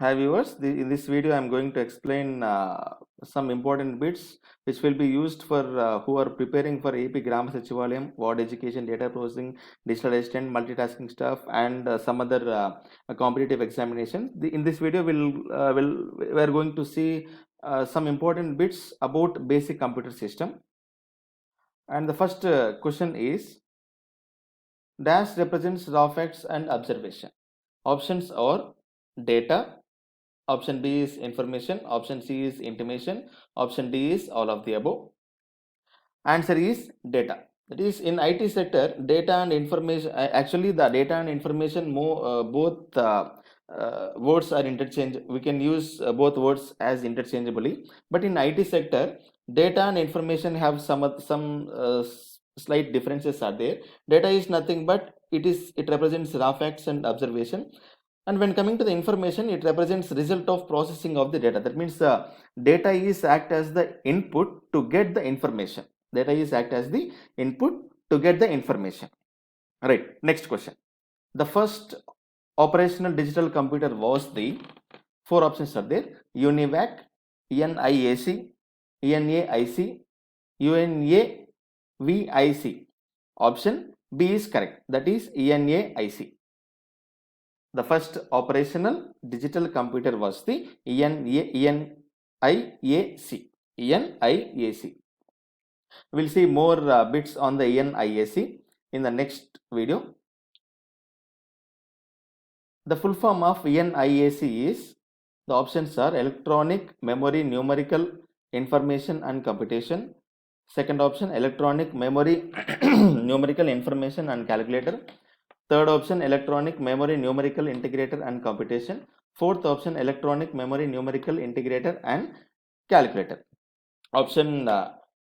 Hi viewers, in this video I am going to explain some important bits which will be used for who are preparing for AP Grammar Sachivalayam, Ward Education, Data Processing, Digital Assistant, Multitasking stuff, and some other competitive examinations. In this video we are going to see some important bits about basic computer system. And the first question is, dash represents raw facts and observation. Options are data. Option B is information. Option C is intimation. Option D is all of the above. Answer is data. That is, in IT sector, data and information, actually the data and information both words are interchangeable. We can use both words as interchangeably. But in IT sector, data and information have some slight differences are there. Data is nothing but it represents raw facts and observation. And when coming to the information, it represents result of processing of the data. That means data is act as the input to get the information. Data is act as the input to get the information. Right. Next question. The first operational digital computer was the four options are there: UNIVAC, NIAC, NAIC, UNAVIC. Option B is correct. That is NAIC. The first operational digital computer was the NIAC. NIAC. We'll see more bits on the NIAC in the next video. The full form of NIAC is, the options are electronic memory numerical information and computation. Second option, electronic memory numerical information and calculator. Third option, electronic memory numerical integrator and computation. Fourth option, electronic memory numerical integrator and calculator. Option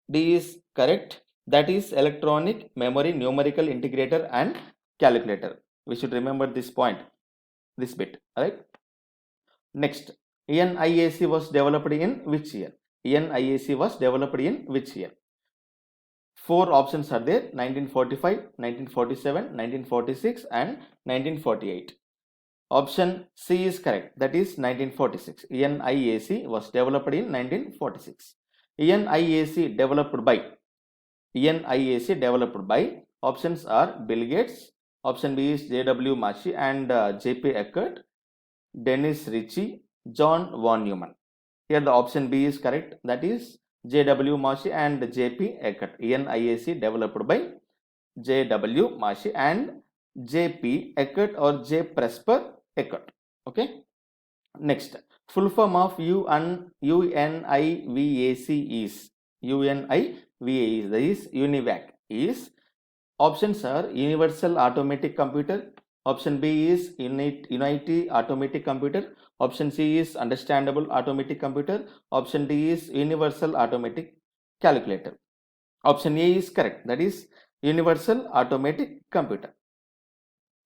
D is correct. That is electronic memory numerical integrator and calculator. We should remember this point, this bit, right? Next, NIAC was developed in which year? NIAC was developed in which year? Four options are there: 1945, 1947, 1946 and 1948. Option C is correct. That is 1946. NIAC was developed in 1946. NIAC developed by options are Bill Gates. Option B is J.W. Mashi and J.P. Eckert, Dennis Ritchie, John von Neumann. Here the option B is correct. That is J.W. Mashi and J.P. Eckert. NIAC developed by J.W. Mashi and J.P. Eckert or J. Presper Eckert. Okay. Next, full form of UNIVAC is that is UNIVAC is. Options are Universal Automatic Computer. Option B is Unity Automatic Computer. Option C is Understandable Automatic Computer. Option D is Universal Automatic Calculator. Option A is correct. That is Universal Automatic Computer.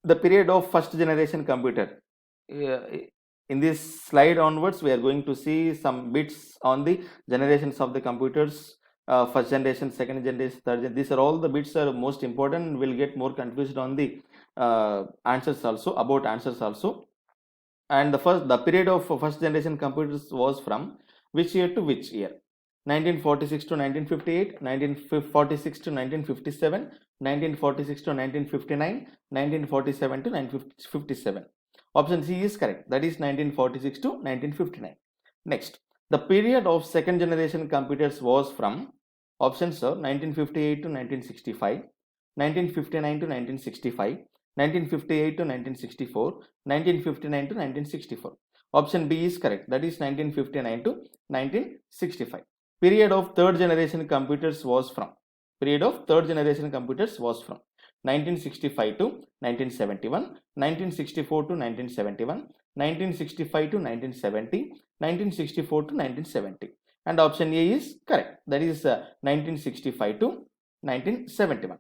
The period of first generation computer. In this slide onwards, we are going to see some bits on the generations of the computers. First generation, second generation, third generation. These are all the bits are most important. We'll get more confused on the answers also, about answers also. And the period of first generation computers was from which year to which year? 1946 to 1958, 1946 to 1957, 1946 to 1959, 1947 to 1957. Option C is correct. That is 1946 to 1959. Next, the period of second generation computers was from, options are 1958 to 1965, 1959 to 1965, 1958 to 1964, 1959 to 1964. Option B is correct. That is 1959 to 1965. Period of third generation computers was from, 1965 to 1971, 1964 to 1971, 1965 to 1970, 1964 to 1970. And option A is correct. That is 1965 to 1971.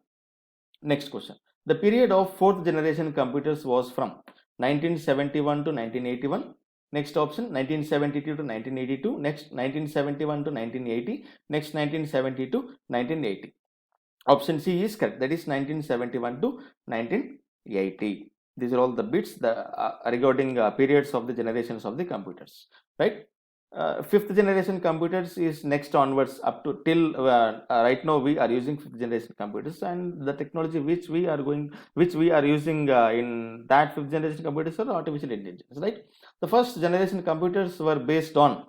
Next question. The period of fourth generation computers was from 1971 to 1981. Next option, 1972 to 1982. Next, 1971 to 1980. Next, 1970 to 1980. Option C is correct. That is 1971 to 1980. These are all the bits regarding periods of the generations of the computers, right? Fifth generation computers is next onwards up to till right now we are using fifth generation computers, and the technology which we are using in that fifth generation computers are artificial intelligence, right? The first generation computers were based on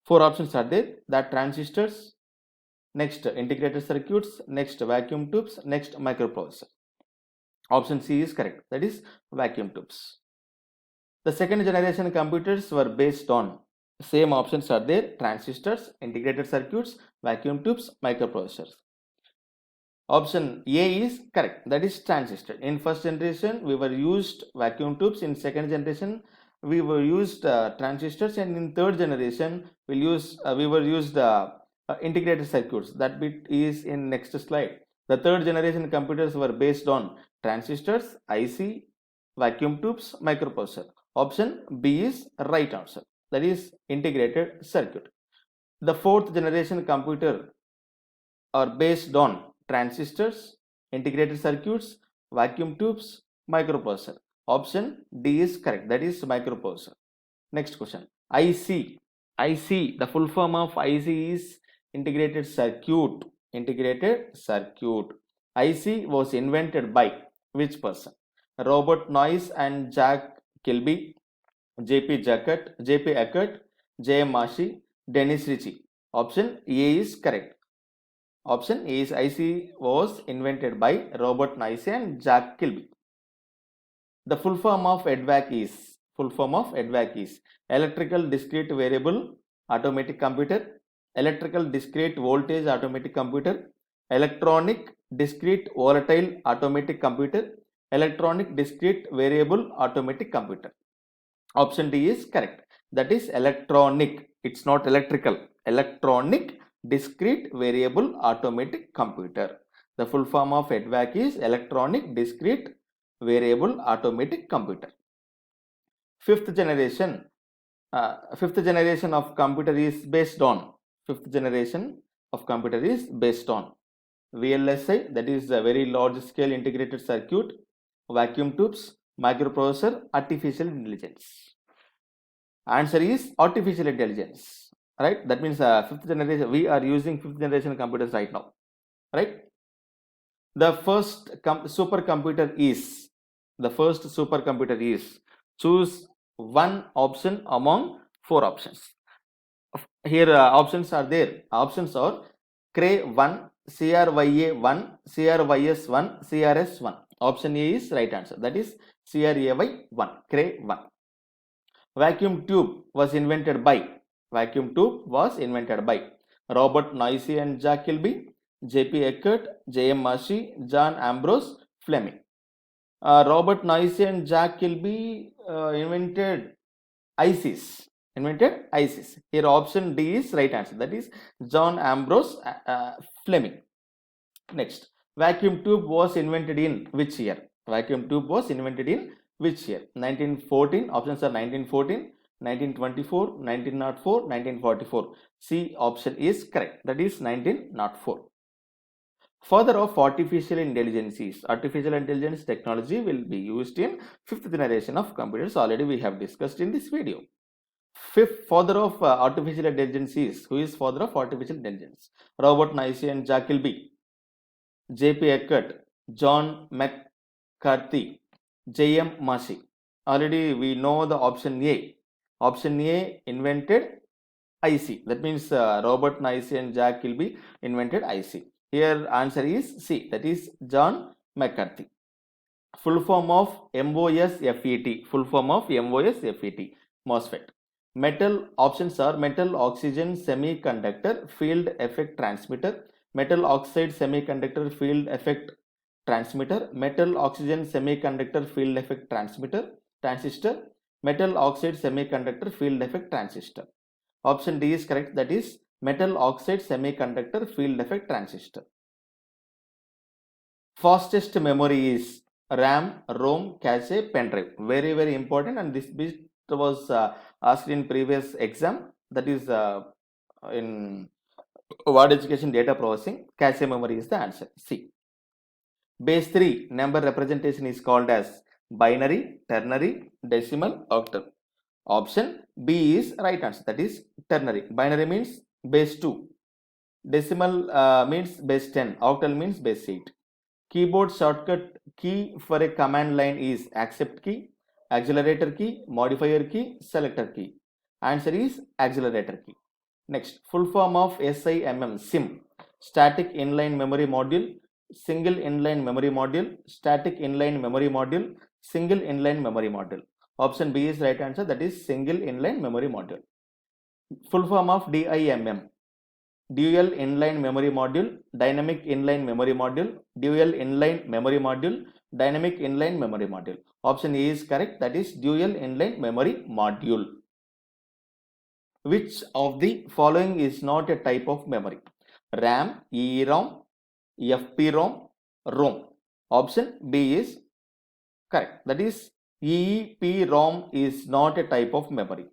four options are there: that transistors, next integrated circuits, next vacuum tubes, next microprocessor. Option C is correct, that is vacuum tubes. The second generation computers were based on same options are there: transistors, integrated circuits, vacuum tubes, microprocessors. Option A is correct, that is transistor. In first generation we were used vacuum tubes, in second generation we were used transistors, and in third generation we were used integrated circuits. That bit is in next slide. The third generation computers were based on transistors, IC, vacuum tubes, microprocessor. Option B is right answer, that is integrated circuit. The fourth generation computer are based on transistors, integrated circuits, vacuum tubes, microprocessor. Option D is correct, that is microprocessor. Next question. IC. IC, the full form of IC is integrated circuit. Integrated circuit. IC was invented by which person? Robert Noyce and Jack Kilby, JP Eckert, J.M. Mashi, Dennis Ritchie. Option A is correct. Option A is IC was invented by Robert Noyce and Jack Kilby. The full form of EDVAC is electrical discrete variable automatic computer, electrical discrete voltage automatic computer, electronic discrete volatile automatic computer, electronic discrete variable automatic computer. Option D is correct, that is electronic. It's not electrical. Electronic discrete variable automatic computer. The full form of EDVAC is electronic discrete variable automatic computer. Fifth generation of computer is based on VLSI, that is a very large scale integrated circuit, vacuum tubes, microprocessor, artificial intelligence. Answer is artificial intelligence, right? That means fifth generation, we are using fifth generation computers right now, right? The first supercomputer is choose one option among four options. Here options are there. Options are Cray 1, CRYA1, CRYS1, CRS1. Option A is right answer, that is CRAY1, Cray 1. Vacuum tube was invented by Robert Noyce and Jack Kilby, J.P. Eckert, J.M. Mashi, John Ambrose Fleming. Robert Noyce and Jack Kilby invented ICs. Here option D is right answer, that is John Ambrose Fleming. Next, vacuum tube was invented in which year? 1914. Options are 1914, 1924, 1904, 1944. C option is correct, that is 1904. Further of artificial intelligence technology will be used in fifth generation of computers. Already we have discussed in this video. Fifth father of artificial intelligence is, who is father of artificial intelligence? Robert Noyce and Jack Kilby, J.P. Eckert, John McCarthy, J.M. Mashi. Already we know the option A. Option A invented IC. That means Robert Noyce and Jack Kilby invented IC. Here answer is C, that is John McCarthy. Full form of MOSFET. MOSFET. Metal options are metal oxygen semiconductor field effect transmitter, metal oxide semiconductor field effect transmitter, metal oxygen semiconductor field effect transistor, metal oxide semiconductor field effect transistor. Option D is correct, that is metal oxide semiconductor field effect transistor. Fastest memory is RAM, ROM, cache, pen drive. Very, very important, and this bit was asked in previous exam, that is in word education data processing. Cache memory is the answer, C. Base 3 number representation is called as binary, ternary, decimal, octal. Option B is right answer. That is ternary. Binary means base 2. Decimal means base 10. Octal means base 8. Keyboard shortcut key for a command line is accept key, accelerator key, modifier key, selector key. Answer is accelerator key. Next, full form of SIMM, static inline memory module, single inline memory module, static inline memory module, single inline memory module. Option B is right answer, that is single inline memory module. Full form of DIMM, dual inline memory module, dynamic inline memory module, dual inline memory module, dynamic inline memory module. Option A is correct, that is dual inline memory module. Which of the following is not a type of memory? RAM, EEROM, FPROM, ROM. Option B is correct. That is EEPROM is not a type of memory.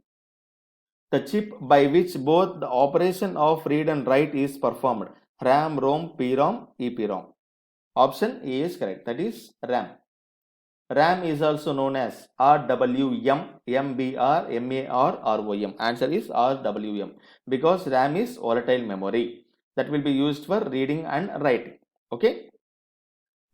The chip by which both the operation of read and write is performed. RAM, ROM, PROM, EPROM. Option A is correct. That is RAM. RAM is also known as RWM, MBR, MAR, ROM. Answer is RWM because RAM is volatile memory that will be used for reading and writing. Okay.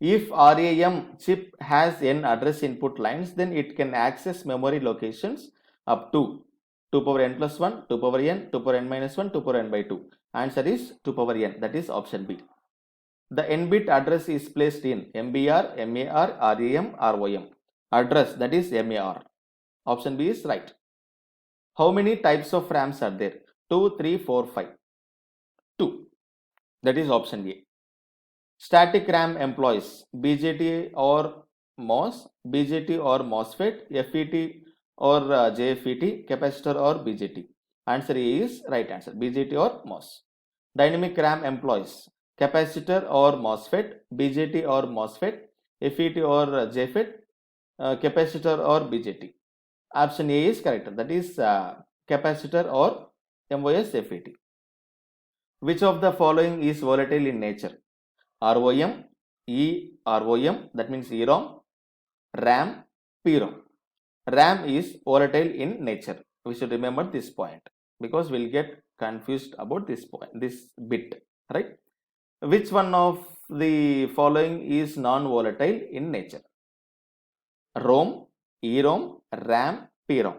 If RAM chip has n address input lines, then it can access memory locations up to 2 power n plus 1, 2 power n, 2 power n minus 1, 2 power n by 2. Answer is 2 power n. That is option B. The n-bit address is placed in MBR, MAR, RAM, ROM. Address, that is MAR. Option B is right. How many types of RAMs are there? 2, 3, 4, 5. 2. That is option A. Static RAM employs BJT or MOS, BJT or MOSFET, FET or JFET, capacitor or BJT. Answer A is right answer. BJT or MOS. Dynamic RAM employs capacitor or MOSFET, BJT or MOSFET, FET or JFET, capacitor or BJT. Option A is correct. That is capacitor or MOS FET. Which of the following is volatile in nature? ROM, EROM, that means EROM, RAM, PROM. RAM is volatile in nature. We should remember this point because we'll get confused about this point, this bit, right? Which one of the following is non-volatile in nature? ROM, EROM, RAM, PROM.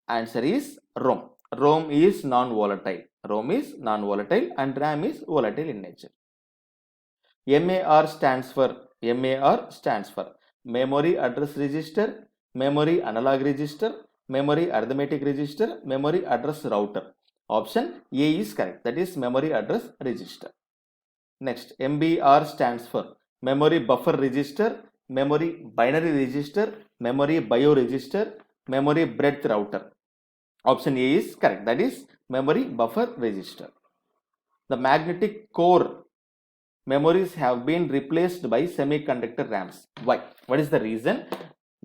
Answer is ROM. ROM is non-volatile. ROM is non-volatile and RAM is volatile in nature. MAR stands for Memory Address Register, Memory Analog Register, Memory Arithmetic Register, Memory Address Router. Option A is correct. That is Memory Address Register. Next, MBR stands for Memory Buffer Register, Memory Binary Register, Memory Bio Register, Memory Breadth Router. Option A is correct. That is Memory Buffer Register. The magnetic core memories have been replaced by semiconductor RAMs. Why? What is the reason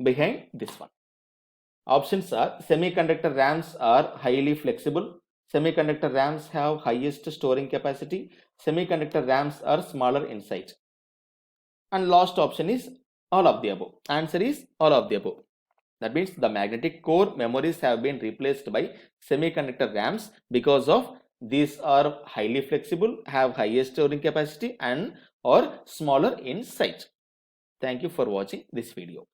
behind this one? Options are semiconductor RAMs are highly flexible. Semiconductor RAMs have highest storing capacity. Semiconductor RAMs are smaller in size. And last option is all of the above. Answer is all of the above. That means the magnetic core memories have been replaced by semiconductor RAMs because of these are highly flexible, have highest storing capacity and are smaller in size. Thank you for watching this video.